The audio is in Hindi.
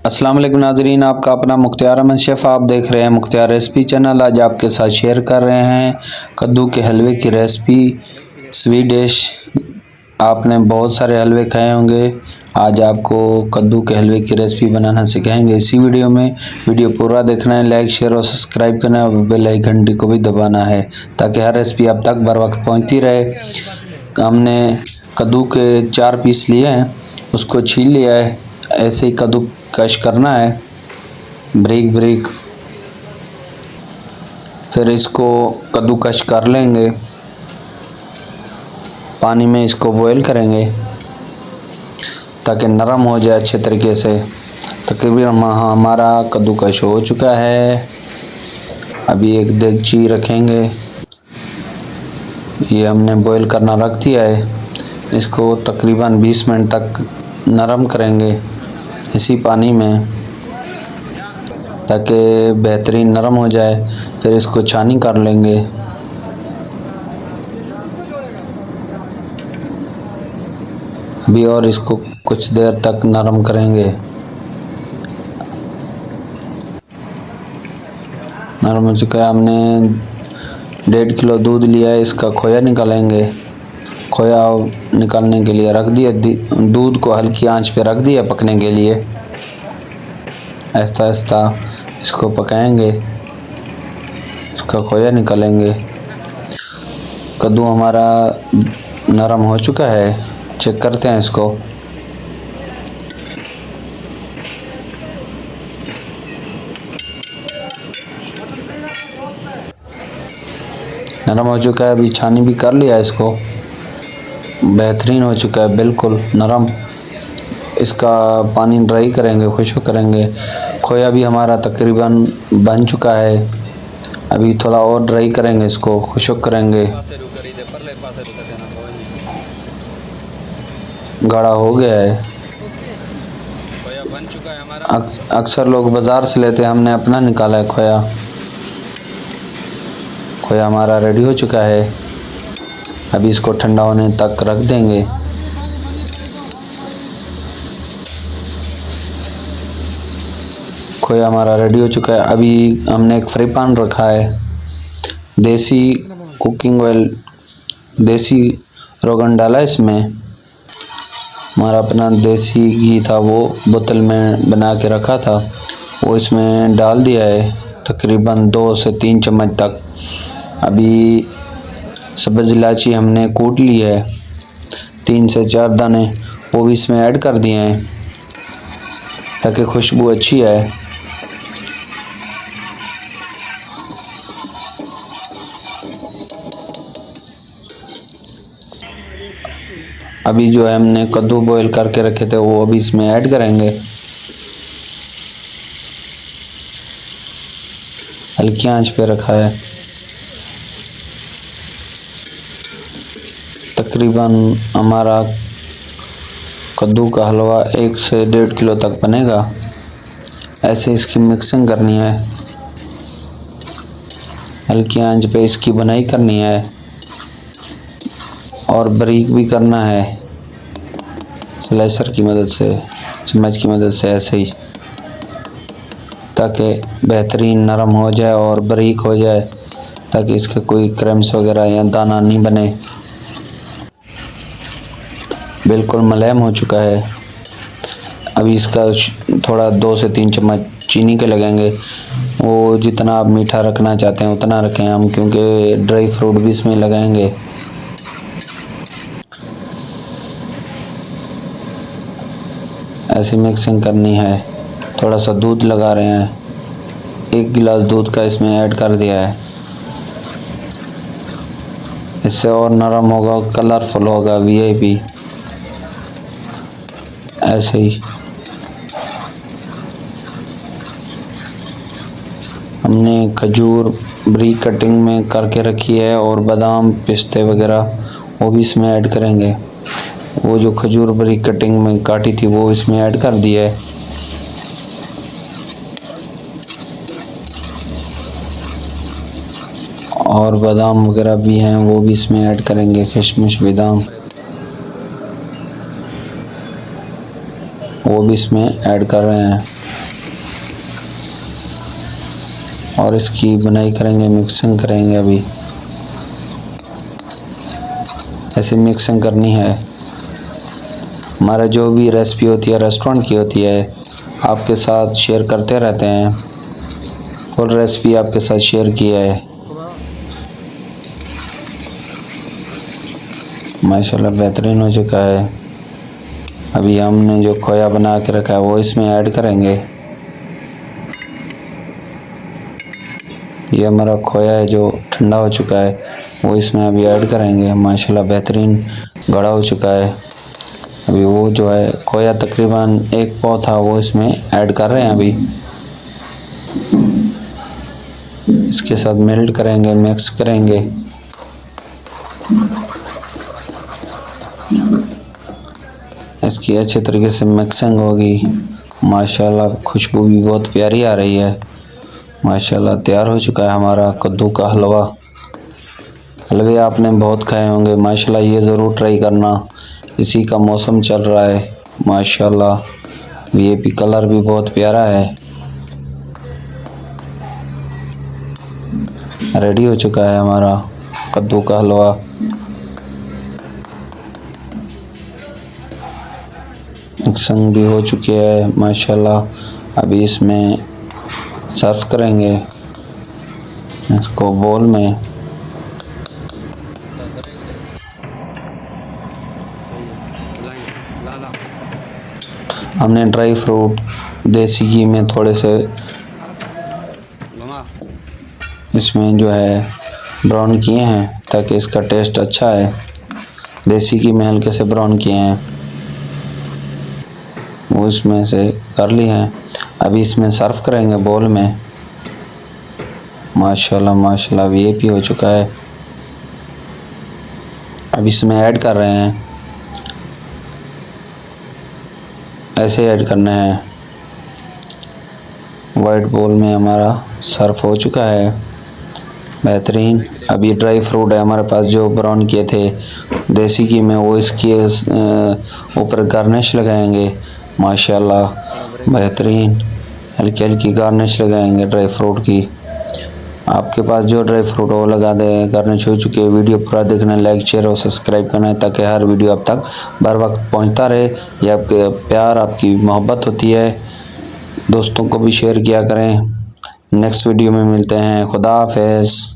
अस्सलाम वालेकुम नाजरीन, आपका अपना मुख्तियार अहमद शेफ़ आप देख रहे हैं मुख्तियार रेसिपी चैनल। आज आपके साथ शेयर कर रहे हैं कद्दू के हलवे की रेसिपी, स्वीट डिश। आपने बहुत सारे हलवे खाए होंगे, आज आपको कद्दू के हलवे की रेसिपी बनाना सिखाएंगे इसी वीडियो में। वीडियो पूरा देखना है, लाइक शेयर और सब्सक्राइब करना है और बेल आइकन घंटी को भी दबाना है ताकि हर रेसिपी आप तक बर वक्त पहुँचती रहे। हमने कद्दू के 4 पीस लिए हैं, उसको छील लिया है। ऐसे ही कद्दू कश करना है ब्रीक ब्रीक, फिर इसको कद्दूकश कर लेंगे। पानी में इसको बॉईल करेंगे ताकि नरम हो जाए अच्छे तरीके से। तकरीबन हमारा कद्दूकश हो चुका है। अभी एक देगची रखेंगे, ये हमने बॉईल करना रख दिया है। इसको तकरीबन 20 मिनट तक नरम करेंगे इसी पानी में ताकि बेहतरीन नरम हो जाए। फिर इसको छानी कर लेंगे। अभी और इसको कुछ देर तक नरम करेंगे। नरम हो चुका है। हमने 1.5 किलो दूध लिया है, इसका खोया निकालेंगे। खोया निकालने के लिए रख दिया, दूध को हल्की आंच पे रख दिया पकने के लिए। आहिस्ता आहिस्ता इसको पकाएंगे, इसका खोया निकालेंगे। कद्दू हमारा नरम हो चुका है, चेक करते हैं इसको। नरम हो चुका है, अभी छानी भी कर लिया इसको, बेहतरीन हो चुका है, बिल्कुल नरम। इसका पानी ड्राई करेंगे, खुश्क करेंगे। खोया भी हमारा तकरीबन बन चुका है, अभी थोड़ा और ड्राई करेंगे, इसको खुश्क करेंगे। गाढ़ा हो गया है, खोया बन चुका है हमारा। अक्सर लोग बाज़ार से लेते हैं, हमने अपना निकाला है खोया। खोया हमारा रेडी हो चुका है, अभी इसको ठंडा होने तक रख देंगे। खोया हमारा रेडी हो चुका है। अभी हमने एक फ्राई पैन रखा है, देसी कुकिंग ऑयल, देसी रोगन डाला इसमें। हमारा अपना देसी घी था, वो बोतल में बना के रखा था, वो इसमें डाल दिया है तकरीबन 2 से 3 चम्मच तक। अभी सब्ज़ इलायची हमने कूट ली है, 3 से 4 दाने, वो भी इसमें ऐड कर दिए हैं ताकि खुशबू अच्छी आए। अभी जो है हमने कद्दू बॉईल करके रखे थे वो अभी इसमें ऐड करेंगे। हल्की आंच पे रखा है। तकरीबन हमारा कद्दू का हलवा 1 से 1.5 किलो तक बनेगा। ऐसे इसकी मिक्सिंग करनी है, हल्की आंच पे इसकी बनाई करनी है और बारीक भी करना है स्लाइसर की मदद से, चम्मच की मदद से, ऐसे ही, ताकि बेहतरीन नरम हो जाए और बारीक हो जाए, ताकि इसके कोई क्रम्स वगैरह या दाना नहीं बने। बिल्कुल मुलायम हो चुका है। अभी इसका थोड़ा 2 से 3 चम्मच चीनी के लगेंगे। वो जितना आप मीठा रखना चाहते हैं उतना रखें हम, क्योंकि ड्राई फ्रूट भी इसमें लगाएंगे। ऐसी मिक्सिंग करनी है। थोड़ा सा दूध लगा रहे हैं, 1 गिलास दूध का इसमें ऐड कर दिया है। इससे और नरम होगा, कलरफुल होगा, वीआईपी। ऐसे ही हमने खजूर बारीक कटिंग में करके रखी है और बादाम पिस्ते वगैरह वो भी इसमें ऐड करेंगे। वो जो खजूर बारीक कटिंग में काटी थी वो इसमें ऐड कर दी है। और बादाम वगैरह भी हैं, वो भी इसमें ऐड करेंगे, किशमिश बादाम वो भी इसमें ऐड कर रहे हैं। और इसकी बुनाई करेंगे, मिक्सिंग करेंगे। अभी ऐसे मिक्सिंग करनी है। हमारा जो भी रेसिपी होती है रेस्टोरेंट की होती है, आपके साथ शेयर करते रहते हैं। फुल रेसिपी आपके साथ शेयर की है। माशाल्लाह बेहतरीन हो चुका है। अभी हमने जो खोया बना के रखा है वो इसमें ऐड करेंगे। ये हमारा खोया है जो ठंडा हो चुका है, वो इसमें अभी ऐड करेंगे। माशाल्लाह बेहतरीन गाढ़ा हो चुका है। अभी वो जो है खोया तकरीबन 1 पाव था, वो इसमें ऐड कर रहे हैं। अभी इसके साथ मेल्ट करेंगे, मिक्स करेंगे। इसकी अच्छे तरीके से मिक्सिंग होगी। माशाल्लाह खुशबू भी बहुत प्यारी आ रही है। माशाल्लाह तैयार हो चुका है हमारा कद्दू का हलवा। हलवे आपने बहुत खाए होंगे, माशाल्लाह ये ज़रूर ट्राई करना। इसी का मौसम चल रहा है। माशाल्लाह ये भी कलर भी बहुत प्यारा है। रेडी हो चुका है हमारा कद्दू का हलवा। मिक्सिंग भी हो चुकी है माशाल्लाह। अभी इसमें सर्व करेंगे इसको बोल में। हमने ड्राई फ्रूट देसी घी में थोड़े से इसमें जो है ब्राउन किए हैं ताकि इसका टेस्ट अच्छा है। देसी घी में हल्के से ब्राउन किए हैं, वो इसमें से कर लिए हैं। अभी इसमें सर्व करेंगे बोल में। माशाल्लाह माशाल्लाह वीआईपी हो चुका है। अब इसमें ऐड कर रहे हैं, ऐसे ऐड करना है। वाइट बोल में हमारा सर्व हो चुका है बेहतरीन। अभी ड्राई फ्रूट है हमारे पास जो ब्राउन किए थे देसी घी में, वो इसके ऊपर गार्निश लगाएंगे। माशाल्लाह बेहतरीन हल्की हल्की गार्निश लगाएंगे ड्राई फ्रूट की। आपके पास जो ड्राई फ्रूट हो वो लगा दें। गार्निश हो चुकी है। वीडियो पूरा देखना, लाइक शेयर और सब्सक्राइब करना है ताकि हर वीडियो अब तक बर वक्त पहुंचता रहे। ये आपके प्यार, आपकी मोहब्बत होती है। दोस्तों को भी शेयर किया करें। नेक्स्ट वीडियो में मिलते हैं। खुदा हाफिज़।